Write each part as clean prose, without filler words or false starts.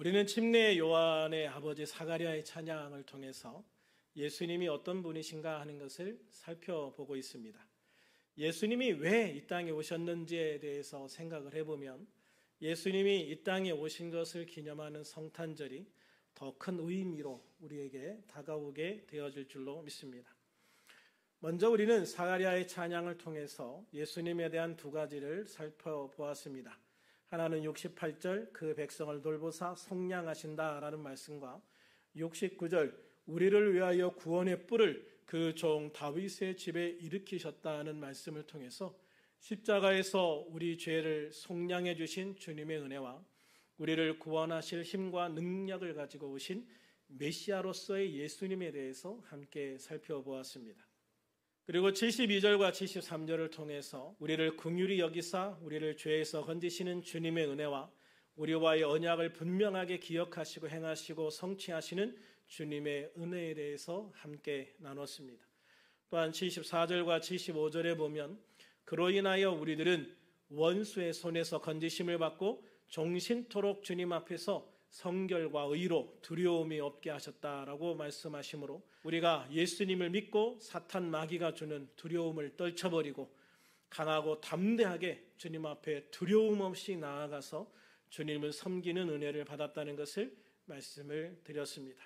우리는 침례 요한의 아버지 사가랴의 찬양을 통해서 예수님이 어떤 분이신가 하는 것을 살펴보고 있습니다. 예수님이 왜 이 땅에 오셨는지에 대해서 생각을 해보면 예수님이 이 땅에 오신 것을 기념하는 성탄절이 더 큰 의미로 우리에게 다가오게 되어질 줄로 믿습니다. 먼저 우리는 사가랴의 찬양을 통해서 예수님에 대한 두 가지를 살펴보았습니다. 하나는 68절 그 백성을 돌보사 속량하신다라는 말씀과 69절 우리를 위하여 구원의 뿔을 그 종 다윗의 집에 일으키셨다는 말씀을 통해서 십자가에서 우리 죄를 속량해 주신 주님의 은혜와 우리를 구원하실 힘과 능력을 가지고 오신 메시아로서의 예수님에 대해서 함께 살펴보았습니다. 그리고 72절과 73절을 통해서 우리를 긍휼히 여기사 우리를 죄에서 건지시는 주님의 은혜와 우리와의 언약을 분명하게 기억하시고 행하시고 성취하시는 주님의 은혜에 대해서 함께 나눴습니다. 또한 74절과 75절에 보면 그로 인하여 우리들은 원수의 손에서 건지심을 받고 종신토록 주님 앞에서 성결과 의로 두려움이 없게 하셨다라고 말씀하시므로 우리가 예수님을 믿고 사탄 마귀가 주는 두려움을 떨쳐버리고 강하고 담대하게 주님 앞에 두려움 없이 나아가서 주님을 섬기는 은혜를 받았다는 것을 말씀을 드렸습니다.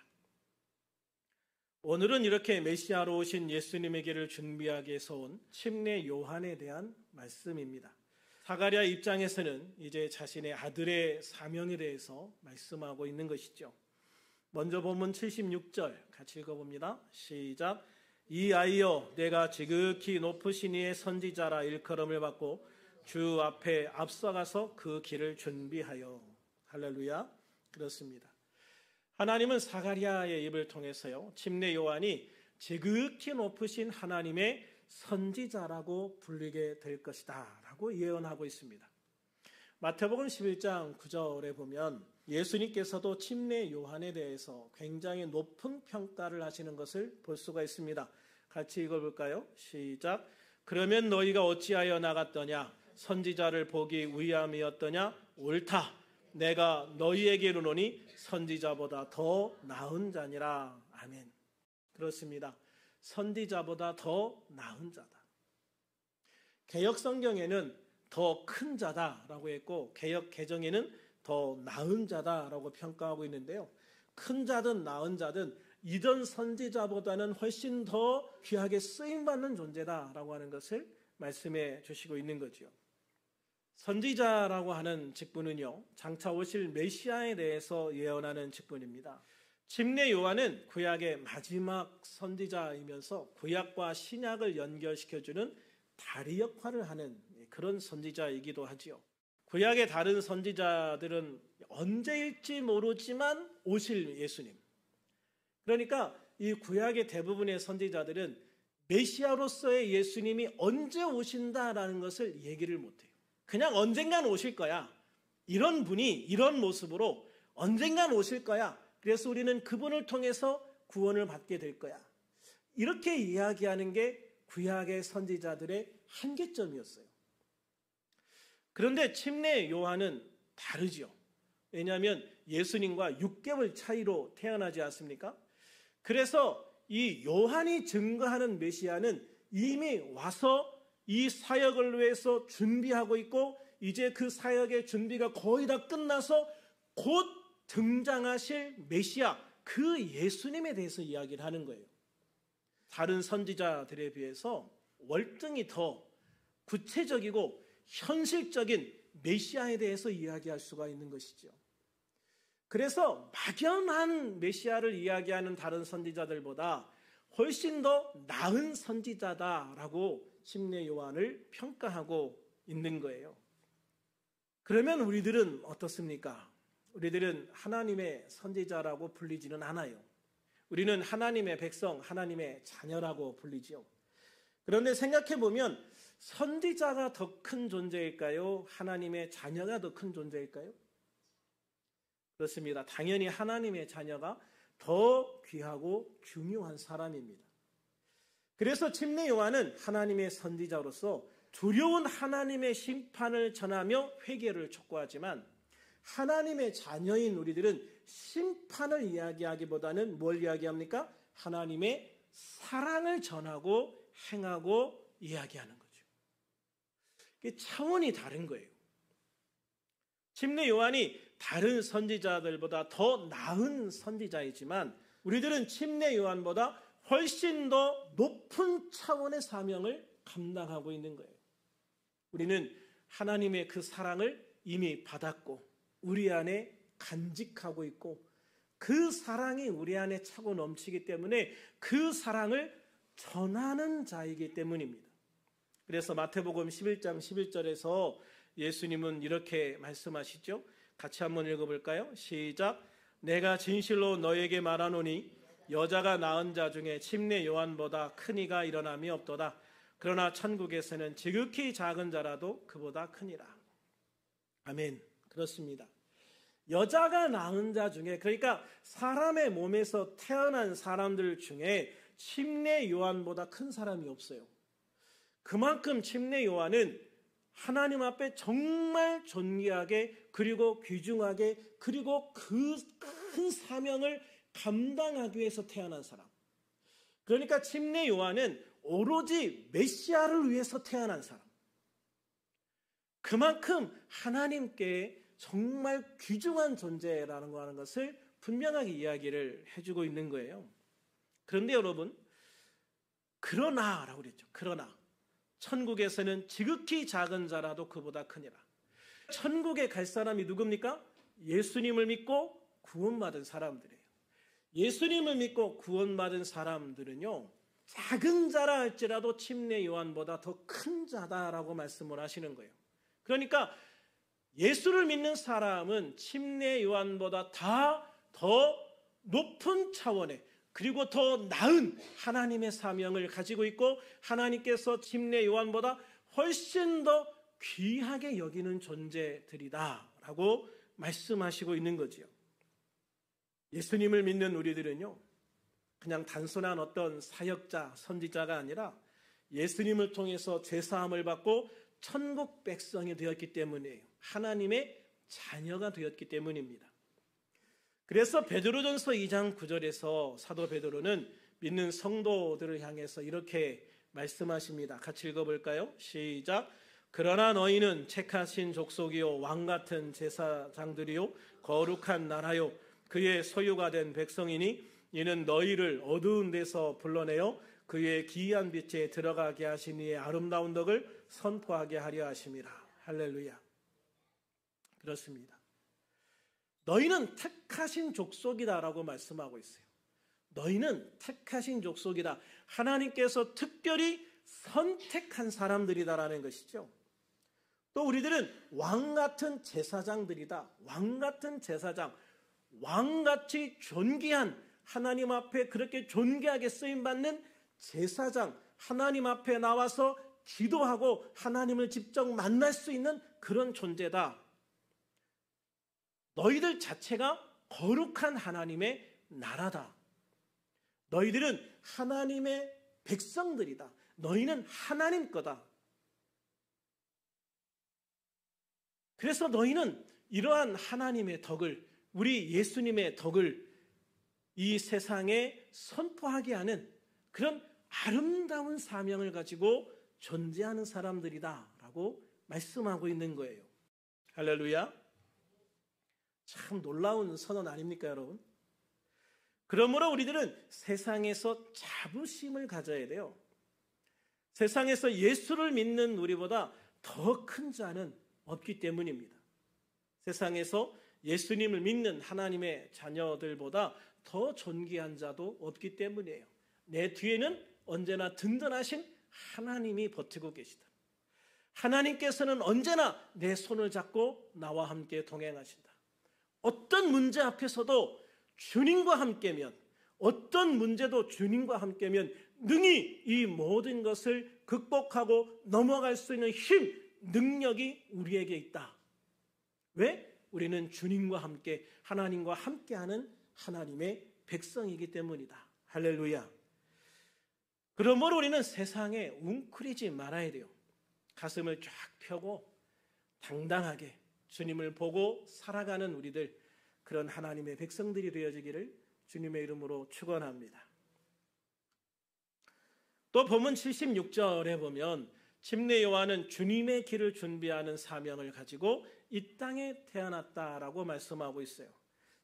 오늘은 이렇게 메시아로 오신 예수님의 길을 준비하기 위해서 온 침례 요한에 대한 말씀입니다. 사가랴 입장에서는 이제 자신의 아들의 사명에 대해서 말씀하고 있는 것이죠. 먼저 본문 76절 같이 읽어봅니다. 시작. 이 아이여 내가 지극히 높으신 이의 선지자라 일컬음을 받고 주 앞에 앞서가서 그 길을 준비하여. 할렐루야. 그렇습니다. 하나님은 사가랴의 입을 통해서요 침례 요한이 지극히 높으신 하나님의 선지자라고 불리게 될 것이다 라고 예언하고 있습니다. 마태복음 11장 9절에 보면 예수님께서도 침례 요한에 대해서 굉장히 높은 평가를 하시는 것을 볼 수가 있습니다. 같이 읽어볼까요? 시작. 그러면 너희가 어찌하여 나갔더냐? 선지자를 보기 위함이었더냐? 옳다. 내가 너희에게 이르노니 선지자보다 더 나은 자니라. 아멘. 그렇습니다. 선지자보다 더 나은 자다. 개역 성경에는 더 큰 자다라고 했고 개역 개정에는 더 나은 자다라고 평가하고 있는데요. 큰 자든 나은 자든 이전 선지자보다는 훨씬 더 귀하게 쓰임받는 존재다라고 하는 것을 말씀해 주시고 있는 거죠. 선지자라고 하는 직분은요, 장차 오실 메시아에 대해서 예언하는 직분입니다. 침례 요한은 구약의 마지막 선지자이면서 구약과 신약을 연결시켜주는 다리 역할을 하는 그런 선지자이기도 하지요. 구약의 다른 선지자들은 언제일지 모르지만 오실 예수님. 그러니까 이 구약의 대부분의 선지자들은 메시아로서의 예수님이 언제 오신다라는 것을 얘기를 못해요. 그냥 언젠간 오실 거야. 이런 분이 이런 모습으로 언젠간 오실 거야. 그래서 우리는 그분을 통해서 구원을 받게 될 거야. 이렇게 이야기하는 게 구약의 선지자들의 한계점이었어요. 그런데 침례 요한은 다르지요. 왜냐하면 예수님과 6개월 차이로 태어나지 않습니까? 그래서 이 요한이 증거하는 메시아는 이미 와서 이 사역을 위해서 준비하고 있고 이제 그 사역의 준비가 거의 다 끝나서 곧 등장하실 메시아, 그 예수님에 대해서 이야기를 하는 거예요. 다른 선지자들에 비해서 월등히 더 구체적이고 현실적인 메시아에 대해서 이야기할 수가 있는 것이죠. 그래서 막연한 메시아를 이야기하는 다른 선지자들보다 훨씬 더 나은 선지자다라고 침례 요한을 평가하고 있는 거예요. 그러면 우리들은 어떻습니까? 우리들은 하나님의 선지자라고 불리지는 않아요. 우리는 하나님의 백성, 하나님의 자녀라고 불리지요. 그런데 생각해보면 선지자가 더 큰 존재일까요? 하나님의 자녀가 더 큰 존재일까요? 그렇습니다. 당연히 하나님의 자녀가 더 귀하고 중요한 사람입니다. 그래서 침례 요한은 하나님의 선지자로서 두려운 하나님의 심판을 전하며 회개를 촉구하지만 하나님의 자녀인 우리들은 심판을 이야기하기보다는 뭘 이야기합니까? 하나님의 사랑을 전하고 행하고 이야기하는 거죠. 이게 차원이 다른 거예요. 침례 요한이 다른 선지자들보다 더 나은 선지자이지만 우리들은 침례 요한보다 훨씬 더 높은 차원의 사명을 감당하고 있는 거예요. 우리는 하나님의 그 사랑을 이미 받았고 우리 안에 간직하고 있고 그 사랑이 우리 안에 차고 넘치기 때문에 그 사랑을 전하는 자이기 때문입니다. 그래서 마태복음 11장 11절에서 예수님은 이렇게 말씀하시죠. 같이 한번 읽어볼까요? 시작. 내가 진실로 너에게 말하노니 여자가 낳은 자 중에 침례 요한보다 큰 이가 일어남이 없도다. 그러나 천국에서는 지극히 작은 자라도 그보다 크니라. 아멘. 그렇습니다. 여자가 낳은 자 중에, 그러니까 사람의 몸에서 태어난 사람들 중에 침례 요한보다 큰 사람이 없어요. 그만큼 침례 요한은 하나님 앞에 정말 존귀하게 그리고 귀중하게 그리고 그 큰 사명을 감당하기 위해서 태어난 사람. 그러니까 침례 요한은 오로지 메시아를 위해서 태어난 사람. 그만큼 하나님께 정말 귀중한 존재라는 거 하는 것을 분명하게 이야기를 해주고 있는 거예요. 그런데 여러분, 그러나라고 그랬죠. 그러나 천국에서는 지극히 작은 자라도 그보다 크니라. 천국에 갈 사람이 누굽니까? 예수님을 믿고 구원받은 사람들이에요. 예수님을 믿고 구원받은 사람들은요, 작은 자라 할지라도 침례 요한보다 더 큰 자다라고 말씀을 하시는 거예요. 그러니까 예수를 믿는 사람은 침례 요한보다 더 높은 차원의 그리고 더 나은 하나님의 사명을 가지고 있고 하나님께서 침례 요한보다 훨씬 더 귀하게 여기는 존재들이다라고 말씀하시고 있는 거지요. 예수님을 믿는 우리들은요, 그냥 단순한 어떤 사역자, 선지자가 아니라 예수님을 통해서 죄사함을 받고 천국 백성이 되었기 때문이에요. 하나님의 자녀가 되었기 때문입니다. 그래서 베드로전서 2장 9절에서 사도 베드로는 믿는 성도들을 향해서 이렇게 말씀하십니다. 같이 읽어볼까요? 시작. 그러나 너희는 택하신 족속이요 왕같은 제사장들이요 거룩한 나라요 그의 소유가 된 백성이니 이는 너희를 어두운 데서 불러내어 그의 기이한 빛에 들어가게 하신 이의 아름다운 덕을 선포하게 하려 하심이라. 할렐루야. 그렇습니다. 너희는 택하신 족속이다라고 말씀하고 있어요. 너희는 택하신 족속이다. 하나님께서 특별히 선택한 사람들이다라는 것이죠. 또 우리들은 왕같은 제사장들이다. 왕같은 제사장, 왕같이 존귀한 하나님 앞에 그렇게 존귀하게 쓰임받는 제사장, 하나님 앞에 나와서 기도하고 하나님을 직접 만날 수 있는 그런 존재다. 너희들 자체가 거룩한 하나님의 나라다. 너희들은 하나님의 백성들이다. 너희는 하나님 거다. 그래서 너희는 이러한 하나님의 덕을, 우리 예수님의 덕을 이 세상에 선포하게 하는 그런 아름다운 사명을 가지고 존재하는 사람들이다 라고 말씀하고 있는 거예요. 할렐루야. 참 놀라운 선언 아닙니까, 여러분? 그러므로 우리들은 세상에서 자부심을 가져야 돼요. 세상에서 예수를 믿는 우리보다 더 큰 자는 없기 때문입니다. 세상에서 예수님을 믿는 하나님의 자녀들보다 더 존귀한 자도 없기 때문이에요. 내 뒤에는 언제나 든든하신 하나님이 버티고 계시다. 하나님께서는 언제나 내 손을 잡고 나와 함께 동행하신다. 어떤 문제 앞에서도 주님과 함께면, 어떤 문제도 주님과 함께면 능히 이 모든 것을 극복하고 넘어갈 수 있는 힘, 능력이 우리에게 있다. 왜? 우리는 주님과 함께, 하나님과 함께하는 하나님의 백성이기 때문이다. 할렐루야. 그러므로 우리는 세상에 웅크리지 말아야 돼요. 가슴을 쫙 펴고 당당하게 주님을 보고 살아가는 우리들, 그런 하나님의 백성들이 되어지기를 주님의 이름으로 축원합니다. 또 본문 76절에 보면 침례 요한은 주님의 길을 준비하는 사명을 가지고 이 땅에 태어났다라고 말씀하고 있어요.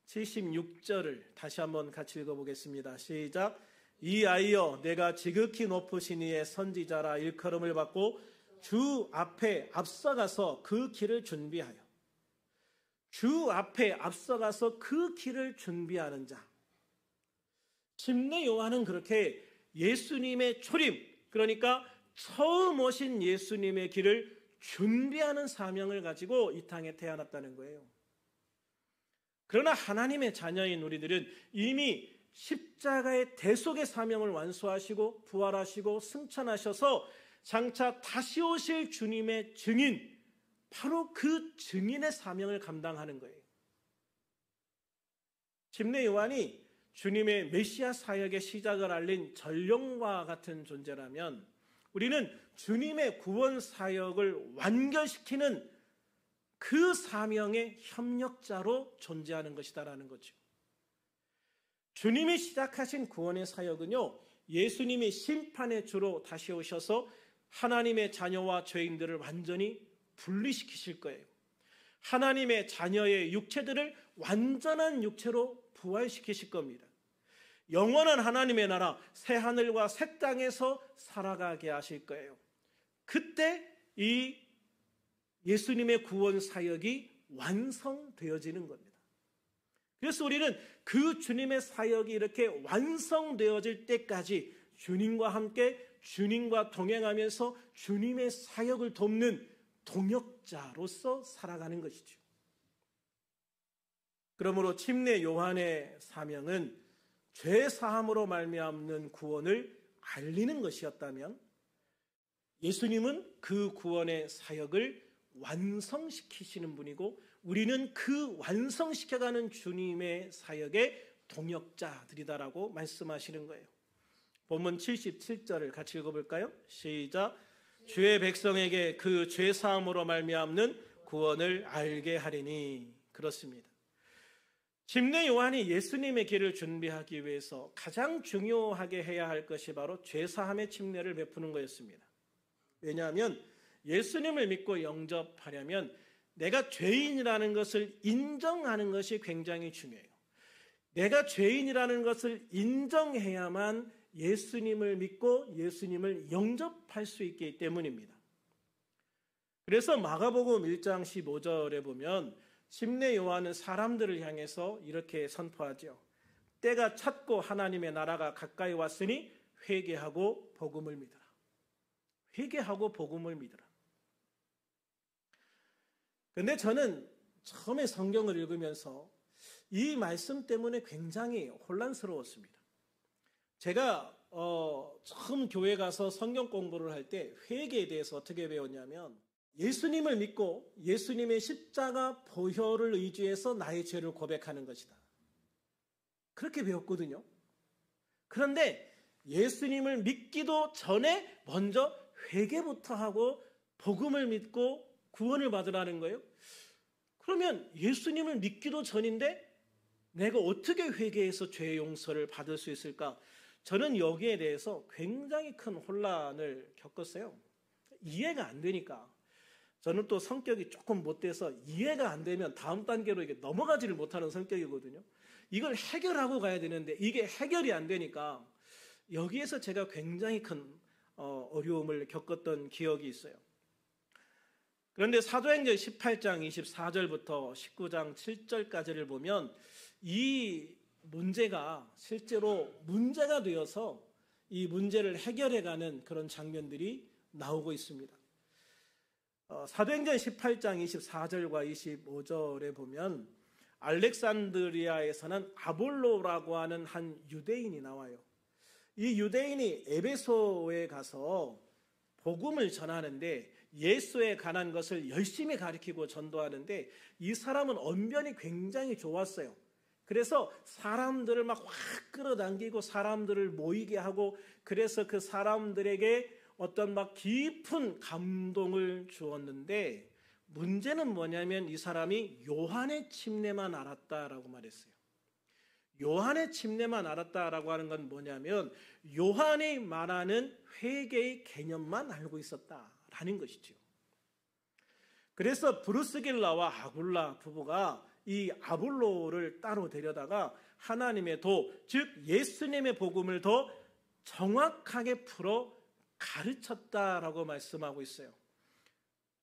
76절을 다시 한번 같이 읽어보겠습니다. 시작. 이 아이여 내가 지극히 높으신 이의 선지자라 일컬음을 받고 주 앞에 앞서가서 그 길을 준비하여, 주 앞에 앞서가서 그 길을 준비하는 자. 침례 요한은 그렇게 예수님의 초림, 그러니까 처음 오신 예수님의 길을 준비하는 사명을 가지고 이 땅에 태어났다는 거예요. 그러나 하나님의 자녀인 우리들은 이미 십자가의 대속의 사명을 완수하시고 부활하시고 승천하셔서 장차 다시 오실 주님의 증인, 바로 그 증인의 사명을 감당하는 거예요. 침례 요한이 주님의 메시아 사역의 시작을 알린 전령과 같은 존재라면 우리는 주님의 구원 사역을 완결시키는 그 사명의 협력자로 존재하는 것이다라는 거죠. 주님이 시작하신 구원의 사역은요, 예수님이 심판의 주로 다시 오셔서 하나님의 자녀와 죄인들을 완전히 분리시키실 거예요. 하나님의 자녀의 육체들을 완전한 육체로 부활시키실 겁니다. 영원한 하나님의 나라, 새 하늘과 새 땅에서 살아가게 하실 거예요. 그때 이 예수님의 구원 사역이 완성되어지는 겁니다. 그래서 우리는 그 주님의 사역이 이렇게 완성되어질 때까지 주님과 함께 주님과 동행하면서 주님의 사역을 돕는 동역자로서 살아가는 것이죠. 그러므로 침례 요한의 사명은 죄 사함으로 말미암는 구원을 알리는 것이었다면 예수님은 그 구원의 사역을 완성시키시는 분이고 우리는 그 완성시켜가는 주님의 사역의 동역자들이다라고 말씀하시는 거예요. 본문 77절을 같이 읽어볼까요? 시작. 주의 백성에게 그 죄 사함으로 말미암는 구원을 알게 하리니. 그렇습니다. 침례 요한이 예수님의 길을 준비하기 위해서 가장 중요하게 해야 할 것이 바로 죄 사함의 침례를 베푸는 거였습니다. 왜냐하면 예수님을 믿고 영접하려면 내가 죄인이라는 것을 인정하는 것이 굉장히 중요해요. 내가 죄인이라는 것을 인정해야만 예수님을 믿고 예수님을 영접할 수 있기 때문입니다. 그래서 마가복음 1장 15절에 보면 침례 요한은 사람들을 향해서 이렇게 선포하죠. 때가 찼고 하나님의 나라가 가까이 왔으니 회개하고 복음을 믿으라. 회개하고 복음을 믿으라. 그런데 저는 처음에 성경을 읽으면서 이 말씀 때문에 굉장히 혼란스러웠습니다. 제가 처음 교회 가서 성경 공부를 할 때 회개에 대해서 어떻게 배웠냐면 예수님을 믿고 예수님의 십자가 보혈을 의지해서 나의 죄를 고백하는 것이다. 그렇게 배웠거든요. 그런데 예수님을 믿기도 전에 먼저 회개부터 하고 복음을 믿고 구원을 받으라는 거예요. 그러면 예수님을 믿기도 전인데 내가 어떻게 회개해서 죄 용서를 받을 수 있을까? 저는 여기에 대해서 굉장히 큰 혼란을 겪었어요. 이해가 안 되니까. 저는 또 성격이 조금 못돼서 이해가 안 되면 다음 단계로 이게 넘어가지를 못하는 성격이거든요. 이걸 해결하고 가야 되는데 이게 해결이 안 되니까 여기에서 제가 굉장히 큰 어려움을 겪었던 기억이 있어요. 그런데 사도행전 18장 24절부터 19장 7절까지를 보면 이 문제가 실제로 문제가 되어서 이 문제를 해결해가는 그런 장면들이 나오고 있습니다. 사도행전 18장 24절과 25절에 보면 알렉산드리아에서는 아볼로라고 하는 한 유대인이 나와요. 이 유대인이 에베소에 가서 복음을 전하는데 예수에 관한 것을 열심히 가르치고 전도하는데 이 사람은 언변이 굉장히 좋았어요. 그래서 사람들을 막 확 끌어당기고 사람들을 모이게 하고 그래서 그 사람들에게 어떤 막 깊은 감동을 주었는데 문제는 뭐냐면 이 사람이 요한의 침례만 알았다라고 말했어요. 요한의 침례만 알았다라고 하는 건 뭐냐면 요한이 말하는 회개의 개념만 알고 있었다라는 것이죠. 그래서 브루스길라와 아굴라 부부가 이 아볼로를 따로 데려다가 하나님의 도, 즉 예수님의 복음을 더 정확하게 풀어 가르쳤다라고 말씀하고 있어요.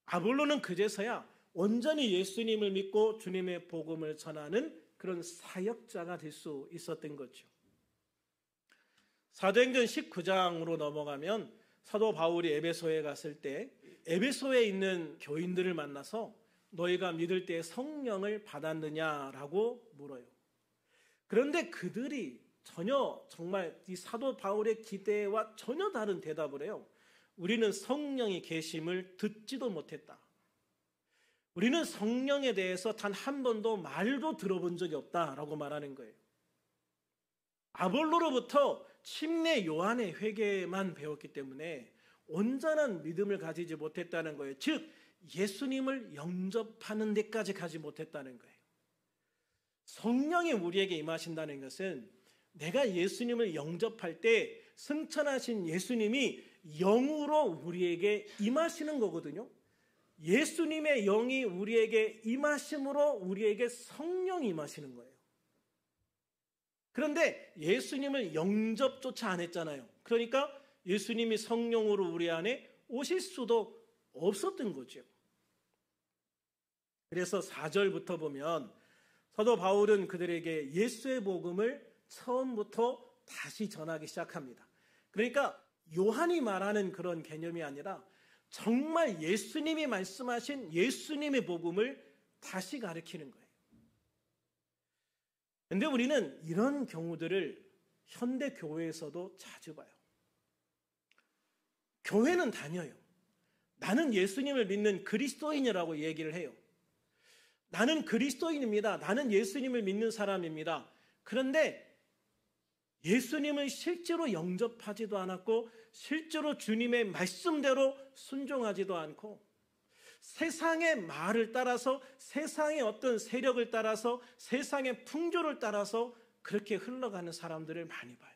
아볼로는 그제서야 온전히 예수님을 믿고 주님의 복음을 전하는 그런 사역자가 될 수 있었던 거죠. 사도행전 19장으로 넘어가면 사도 바울이 에베소에 갔을 때 에베소에 있는 교인들을 만나서 너희가 믿을 때 성령을 받았느냐라고 물어요. 그런데 그들이 전혀 정말 이 사도 바울의 기대와 전혀 다른 대답을 해요. 우리는 성령이 계심을 듣지도 못했다. 우리는 성령에 대해서 단 한 번도 말도 들어본 적이 없다라고 말하는 거예요. 아볼로로부터 침례 요한의 회개만 배웠기 때문에 온전한 믿음을 가지지 못했다는 거예요. 즉 예수님을 영접하는 데까지 가지 못했다는 거예요. 성령이 우리에게 임하신다는 것은 내가 예수님을 영접할 때 승천하신 예수님이 영으로 우리에게 임하시는 거거든요. 예수님의 영이 우리에게 임하심으로 우리에게 성령이 임하시는 거예요. 그런데 예수님을 영접조차 안 했잖아요. 그러니까 예수님이 성령으로 우리 안에 오실 수도 없었던 거죠. 그래서 4절부터 보면 사도 바울은 그들에게 예수의 복음을 처음부터 다시 전하기 시작합니다. 그러니까 요한이 말하는 그런 개념이 아니라 정말 예수님이 말씀하신 예수님의 복음을 다시 가르치는 거예요. 그런데 우리는 이런 경우들을 현대 교회에서도 자주 봐요. 교회는 다녀요. 나는 예수님을 믿는 그리스도인이라고 얘기를 해요. 나는 그리스도인입니다. 나는 예수님을 믿는 사람입니다. 그런데 예수님을 실제로 영접하지도 않았고 실제로 주님의 말씀대로 순종하지도 않고 세상의 말을 따라서 세상의 어떤 세력을 따라서 세상의 풍조를 따라서 그렇게 흘러가는 사람들을 많이 봐요.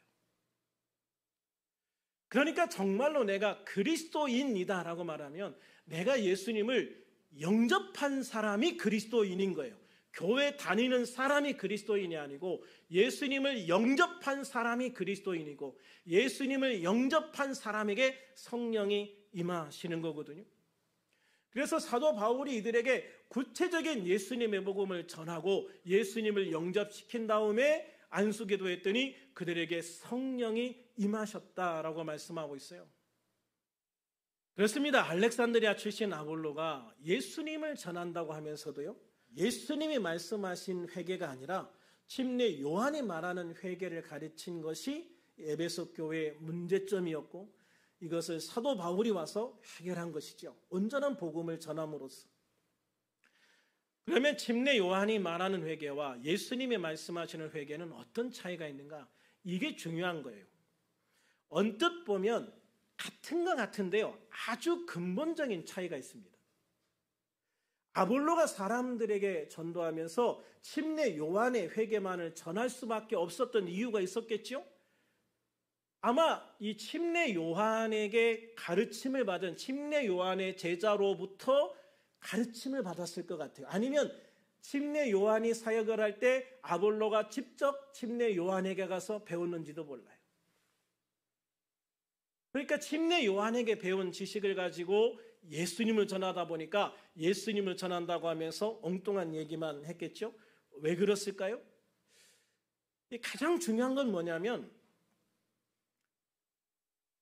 그러니까 정말로 내가 그리스도인이다라고 말하면 내가 예수님을 영접한 사람이 그리스도인인 거예요. 교회 다니는 사람이 그리스도인이 아니고 예수님을 영접한 사람이 그리스도인이고 예수님을 영접한 사람에게 성령이 임하시는 거거든요. 그래서 사도 바울이 이들에게 구체적인 예수님의 복음을 전하고 예수님을 영접시킨 다음에 안수기도 했더니 그들에게 성령이 임하셨다라고 말씀하고 있어요. 그렇습니다. 알렉산드리아 출신 아볼로가 예수님을 전한다고 하면서도요, 예수님이 말씀하신 회개가 아니라 침례 요한이 말하는 회개를 가르친 것이 에베소 교회의 문제점이었고 이것을 사도 바울이 와서 해결한 것이죠. 온전한 복음을 전함으로써. 그러면 침례 요한이 말하는 회개와 예수님이 말씀하시는 회개는 어떤 차이가 있는가? 이게 중요한 거예요. 언뜻 보면 같은 것 같은데요, 아주 근본적인 차이가 있습니다. 아볼로가 사람들에게 전도하면서 침례 요한의 회개만을 전할 수밖에 없었던 이유가 있었겠죠? 아마 이 침례 요한에게 가르침을 받은 침례 요한의 제자로부터 가르침을 받았을 것 같아요. 아니면 침례 요한이 사역을 할 때 아볼로가 직접 침례 요한에게 가서 배웠는지도 몰라요. 그러니까 침례 요한에게 배운 지식을 가지고 예수님을 전하다 보니까 예수님을 전한다고 하면서 엉뚱한 얘기만 했겠죠? 왜 그랬을까요? 가장 중요한 건 뭐냐면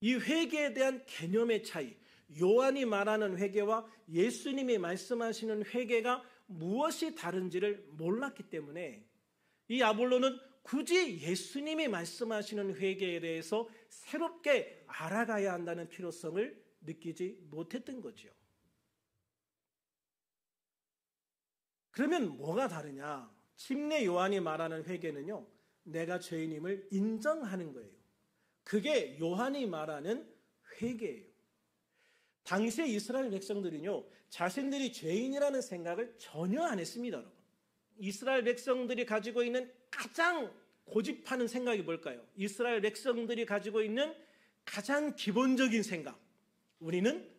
이 회개에 대한 개념의 차이, 요한이 말하는 회개와 예수님이 말씀하시는 회개가 무엇이 다른지를 몰랐기 때문에 이 아볼로는 굳이 예수님이 말씀하시는 회개에 대해서 새롭게 알아가야 한다는 필요성을 느끼지 못했던 거죠. 그러면 뭐가 다르냐? 침례 요한이 말하는 회개는요, 내가 죄인임을 인정하는 거예요. 그게 요한이 말하는 회개예요. 당시의 이스라엘 백성들은요, 자신들이 죄인이라는 생각을 전혀 안 했습니다, 여러분. 이스라엘 백성들이 가지고 있는 가장 고집하는 생각이 뭘까요? 이스라엘 백성들이 가지고 있는 가장 기본적인 생각. 우리는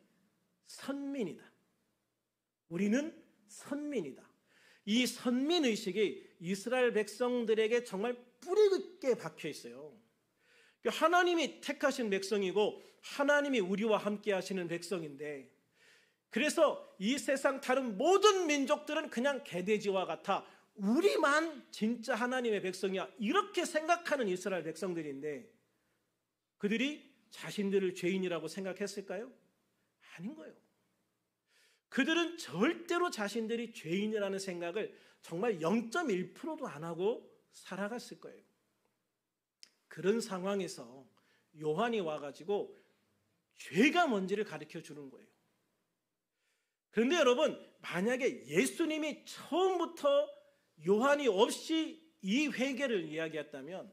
선민이다. 우리는 선민이다. 이 선민의식이 이스라엘 백성들에게 정말 뿌리 깊게 박혀 있어요. 하나님이 택하신 백성이고 하나님이 우리와 함께 하시는 백성인데, 그래서 이 세상 다른 모든 민족들은 그냥 개돼지와 같아 우리만 진짜 하나님의 백성이야, 이렇게 생각하는 이스라엘 백성들인데, 그들이 자신들을 죄인이라고 생각했을까요? 아닌 거예요. 그들은 절대로 자신들이 죄인이라는 생각을 정말 0.1%도 안 하고 살아갔을 거예요. 그런 상황에서 요한이 와가지고 죄가 뭔지를 가르쳐 주는 거예요. 그런데 여러분, 만약에 예수님이 처음부터 요한이 없이 이 회개를 이야기했다면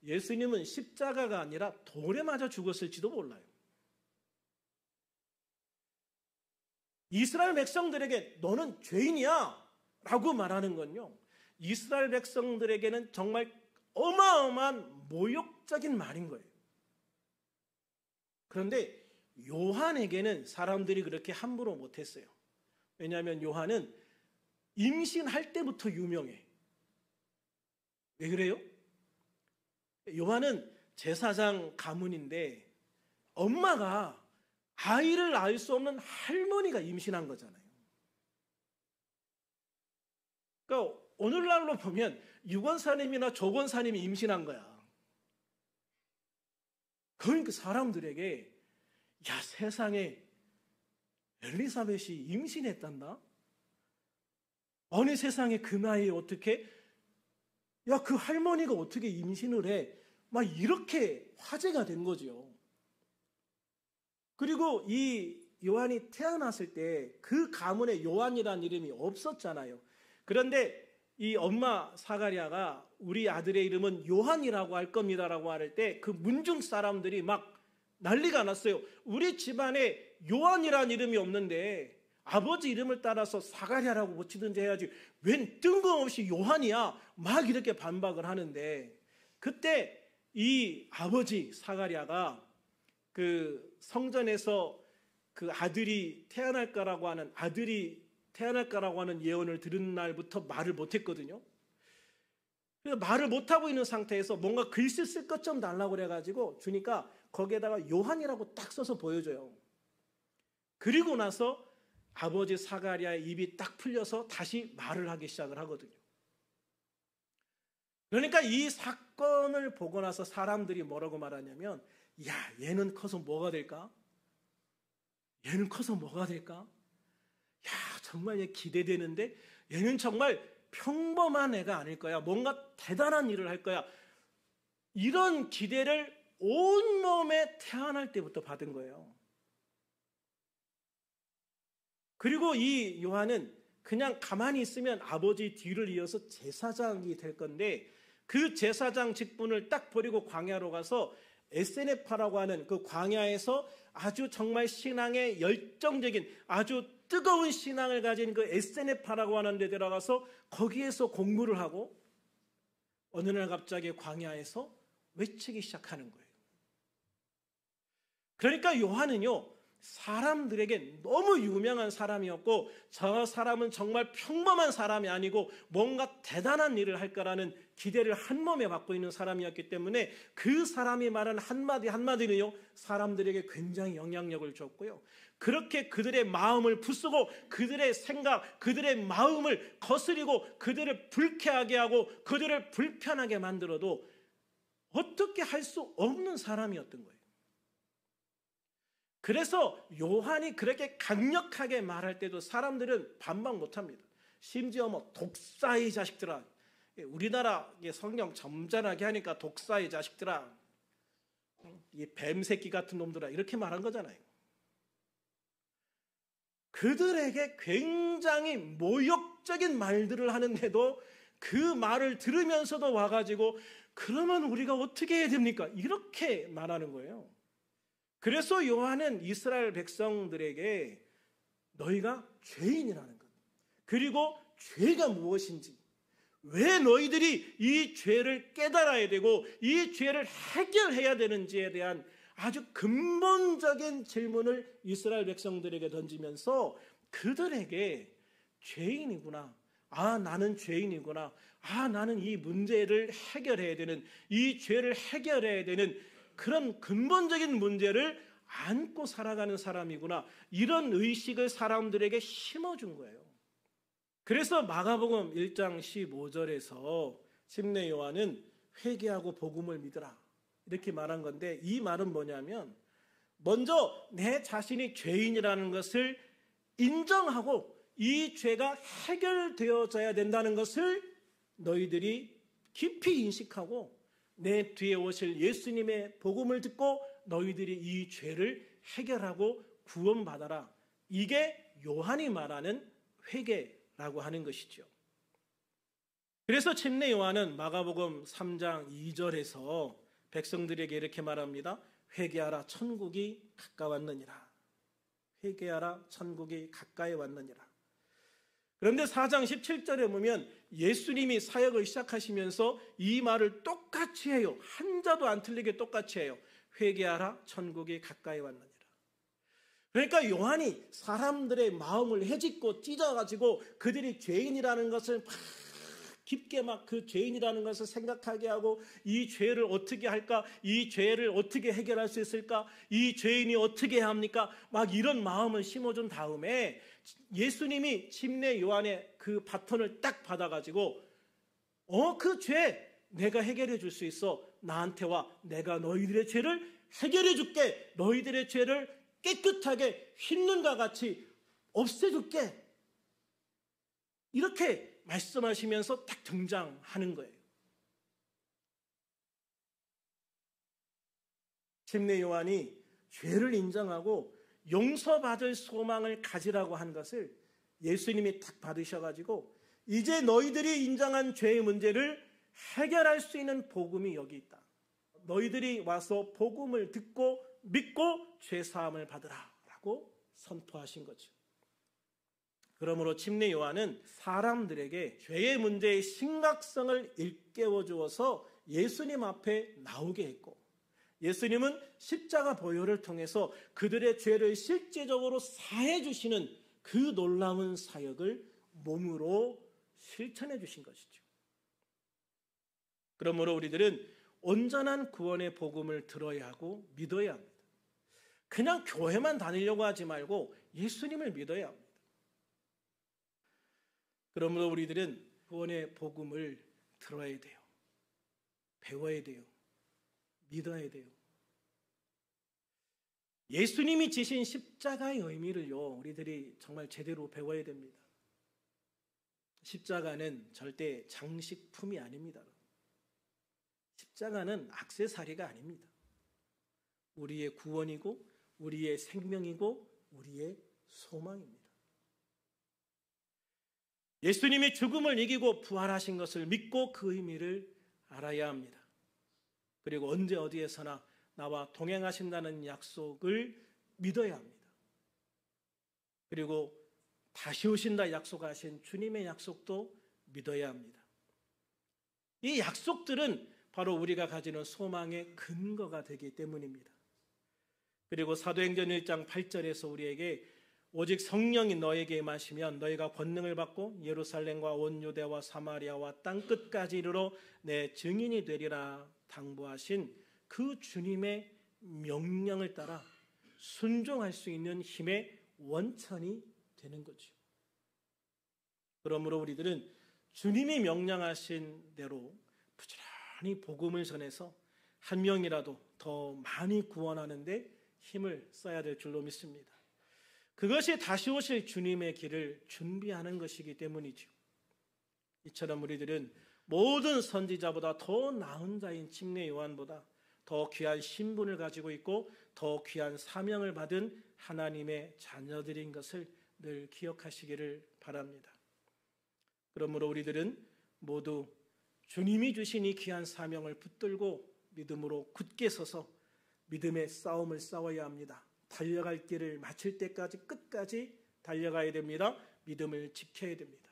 예수님은 십자가가 아니라 돌에 맞아 죽었을지도 몰라요. 이스라엘 백성들에게 너는 죄인이야 라고 말하는 건요, 이스라엘 백성들에게는 정말 어마어마한 모욕적인 말인 거예요. 그런데 요한에게는 사람들이 그렇게 함부로 못했어요. 왜냐하면 요한은 임신할 때부터 유명해. 왜 그래요? 요한은 제사장 가문인데 엄마가 아이를 낳을 수 없는 할머니가 임신한 거잖아요. 그러니까 오늘날로 보면 유권사님이나 조권사님이 임신한 거야. 그러니까 사람들에게, 야, 세상에 엘리사벳이 임신했단다? 어느 세상에 그 나이에 어떻게, 야, 그 할머니가 어떻게 임신을 해? 막 이렇게 화제가 된 거죠. 그리고 이 요한이 태어났을 때 그 가문에 요한이라는 이름이 없었잖아요. 그런데 이 엄마 사가랴가 우리 아들의 이름은 요한이라고 할 겁니다라고 할 때 그 문중 사람들이 막 난리가 났어요. 우리 집안에 요한이라는 이름이 없는데 아버지 이름을 따라서 사가랴라고 붙이든지 해야지 웬 뜬금없이 요한이야, 막 이렇게 반박을 하는데, 그때 이 아버지 사가랴가 그 성전에서 그 아들이 태어날 거라고 하는 예언을 들은 날부터 말을 못했거든요. 그래서 말을 못하고 있는 상태에서 뭔가 글씨 쓸 것 좀 달라고 그래가지고 주니까 거기에다가 요한이라고 딱 써서 보여줘요. 그리고 나서 아버지 사가랴의 입이 딱 풀려서 다시 말을 하기 시작을 하거든요. 그러니까 이 사건을 보고 나서 사람들이 뭐라고 말하냐면, 야, 얘는 커서 뭐가 될까? 얘는 커서 뭐가 될까? 야, 정말 얘 기대되는데 얘는 정말 평범한 애가 아닐 거야. 뭔가 대단한 일을 할 거야. 이런 기대를 온몸에 태어날 때부터 받은 거예요. 그리고 이 요한은 그냥 가만히 있으면 아버지 뒤를 이어서 제사장이 될 건데, 그 제사장 직분을 딱 버리고 광야로 가서 에세네파라고 하는 그 광야에서 아주 정말 신앙에 열정적인 아주 뜨거운 신앙을 가진 그 에세네파라고 하는 데 들어가서 거기에서 공부를 하고 어느 날 갑자기 광야에서 외치기 시작하는 거예요. 그러니까 요한은요, 사람들에게 너무 유명한 사람이었고, 저 사람은 정말 평범한 사람이 아니고 뭔가 대단한 일을 할 거라는 기대를 한 몸에 받고 있는 사람이었기 때문에 그 사람이 말한 한마디 한마디는요, 사람들에게 굉장히 영향력을 줬고요, 그렇게 그들의 마음을 부수고 그들의 생각, 그들의 마음을 거스리고 그들을 불쾌하게 하고 그들을 불편하게 만들어도 어떻게 할 수 없는 사람이었던 거예요. 그래서 요한이 그렇게 강력하게 말할 때도 사람들은 반박 못합니다. 심지어 뭐 독사의 자식들아, 우리나라 성경 점잖하게 하니까 독사의 자식들아, 이 뱀새끼 같은 놈들아, 이렇게 말한 거잖아요. 그들에게 굉장히 모욕적인 말들을 하는데도 그 말을 들으면서도 와가지고 그러면 우리가 어떻게 해야 됩니까? 이렇게 말하는 거예요. 그래서 요한은 이스라엘 백성들에게 너희가 죄인이라는 것, 그리고 죄가 무엇인지, 왜 너희들이 이 죄를 깨달아야 되고 이 죄를 해결해야 되는지에 대한 아주 근본적인 질문을 이스라엘 백성들에게 던지면서 그들에게 죄인이구나, 나는 죄인이구나, 나는 이 문제를 해결해야 되는, 이 죄를 해결해야 되는 그런 근본적인 문제를 안고 살아가는 사람이구나, 이런 의식을 사람들에게 심어준 거예요. 그래서 마가복음 1장 15절에서 침례 요한은 회개하고 복음을 믿으라 이렇게 말한 건데, 이 말은 뭐냐면 먼저 내 자신이 죄인이라는 것을 인정하고 이 죄가 해결되어져야 된다는 것을 너희들이 깊이 인식하고 내 뒤에 오실 예수님의 복음을 듣고 너희들이 이 죄를 해결하고 구원받아라. 이게 요한이 말하는 회개라고 하는 것이죠. 그래서 침례 요한은 마가복음 3장 2절에서 백성들에게 이렇게 말합니다. 회개하라, 천국이 가까웠느니라. 회개하라, 천국이 가까이 왔느니라. 그런데 4장 17절에 보면 예수님이 사역을 시작하시면서 이 말을 똑같이 해요. 한자도 안 틀리게 똑같이 해요. 회개하라, 천국이 가까이 왔느니라. 그러니까 요한이 사람들의 마음을 헤집고 찢어가지고 그들이 죄인이라는 것을 깊게 그 죄인이라는 것을 생각하게 하고, 이 죄를 어떻게 할까? 이 죄를 어떻게 해결할 수 있을까? 이 죄인이 어떻게 해야 합니까? 막 이런 마음을 심어준 다음에 예수님이 침례 요한의 그 바톤을 딱 받아가지고 그 죄 내가 해결해 줄 수 있어. 나한테 와. 내가 너희들의 죄를 해결해 줄게. 너희들의 죄를 깨끗하게 흰눈과 같이 없애줄게. 이렇게 말씀하시면서 딱 등장하는 거예요. 침례 요한이 죄를 인정하고 용서받을 소망을 가지라고 한 것을 예수님이 딱 받으셔가지고 이제 너희들이 인정한 죄의 문제를 해결할 수 있는 복음이 여기 있다. 너희들이 와서 복음을 듣고 믿고 죄사함을 받으라 라고 선포하신 거죠. 그러므로 침례 요한은 사람들에게 죄의 문제의 심각성을 일깨워 주어서 예수님 앞에 나오게 했고, 예수님은 십자가 보혈을 통해서 그들의 죄를 실제적으로 사해 주시는 그 놀라운 사역을 몸으로 실천해 주신 것이죠. 그러므로 우리들은 온전한 구원의 복음을 들어야 하고 믿어야 합니다. 그냥 교회만 다니려고 하지 말고 예수님을 믿어야 합니다. 그러므로 우리들은 구원의 복음을 들어야 돼요. 배워야 돼요. 믿어야 돼요. 예수님이 지신 십자가의 의미를요, 우리들이 정말 제대로 배워야 됩니다. 십자가는 절대 장식품이 아닙니다. 십자가는 액세서리가 아닙니다. 우리의 구원이고 우리의 생명이고 우리의 소망입니다. 예수님이 죽음을 이기고 부활하신 것을 믿고 그 의미를 알아야 합니다. 그리고 언제 어디에서나 나와 동행하신다는 약속을 믿어야 합니다. 그리고 다시 오신다 약속하신 주님의 약속도 믿어야 합니다. 이 약속들은 바로 우리가 가지는 소망의 근거가 되기 때문입니다. 그리고 사도행전 1장 8절에서 우리에게 오직 성령이 너에게 임하시면 너희가 권능을 받고 예루살렘과 온 유대와 사마리아와 땅끝까지 이르러 내 증인이 되리라 당부하신 그 주님의 명령을 따라 순종할 수 있는 힘의 원천이 되는 거죠. 그러므로 우리들은 주님이 명령하신 대로 부지런히 복음을 전해서 한 명이라도 더 많이 구원하는데 힘을 써야 될 줄로 믿습니다. 그것이 다시 오실 주님의 길을 준비하는 것이기 때문이죠. 이처럼 우리들은 모든 선지자보다 더 나은 자인 침례 요한보다 더 귀한 신분을 가지고 있고 더 귀한 사명을 받은 하나님의 자녀들인 것을 늘 기억하시기를 바랍니다. 그러므로 우리들은 모두 주님이 주신 이 귀한 사명을 붙들고 믿음으로 굳게 서서 믿음의 싸움을 싸워야 합니다. 달려갈 길을 마칠 때까지 끝까지 달려가야 됩니다. 믿음을 지켜야 됩니다.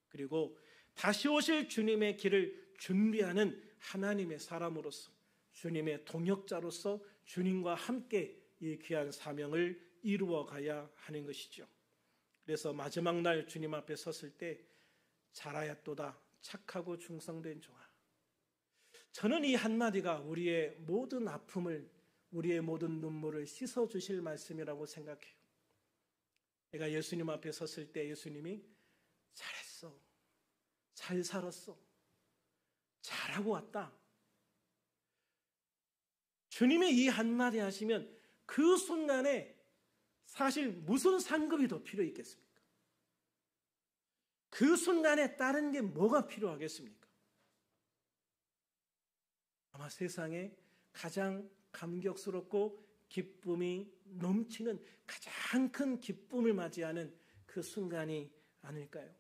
그리고 다시 오실 주님의 길을 준비하는 하나님의 사람으로서, 주님의 동역자로서 주님과 함께 이 귀한 사명을 이루어 가야 하는 것이죠. 그래서 마지막 날 주님 앞에 섰을 때 잘하였도다 착하고 충성된 종아. 저는 이 한마디가 우리의 모든 아픔을, 우리의 모든 눈물을 씻어주실 말씀이라고 생각해요. 내가 예수님 앞에 섰을 때 예수님이 잘했어, 잘 살았어, 잘하고 왔다. 주님이 이 한마디 하시면 그 순간에 사실 무슨 상급이 더 필요 있겠습니까? 그 순간에 다른 게 뭐가 필요하겠습니까? 아마 세상에 가장 감격스럽고 기쁨이 넘치는 가장 큰 기쁨을 맞이하는 그 순간이 아닐까요?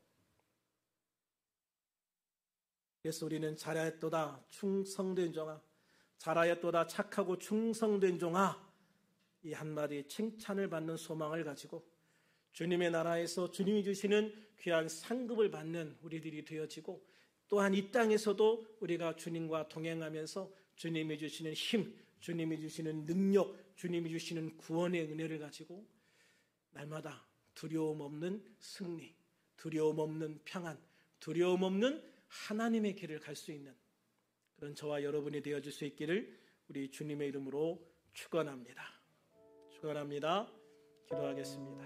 그래서 우리는 잘하였도다 충성된 종아, 잘하였도다 착하고 충성된 종아, 이 한마디 칭찬을 받는 소망을 가지고 주님의 나라에서 주님이 주시는 귀한 상급을 받는 우리들이 되어지고, 또한 이 땅에서도 우리가 주님과 동행하면서 주님이 주시는 힘, 주님이 주시는 능력, 주님이 주시는 구원의 은혜를 가지고 날마다 두려움 없는 승리, 두려움 없는 평안, 두려움 없는 하나님의 길을 갈 수 있는 그런 저와 여러분이 되어줄 수 있기를 우리 주님의 이름으로 축원합니다. 축원합니다. 기도하겠습니다.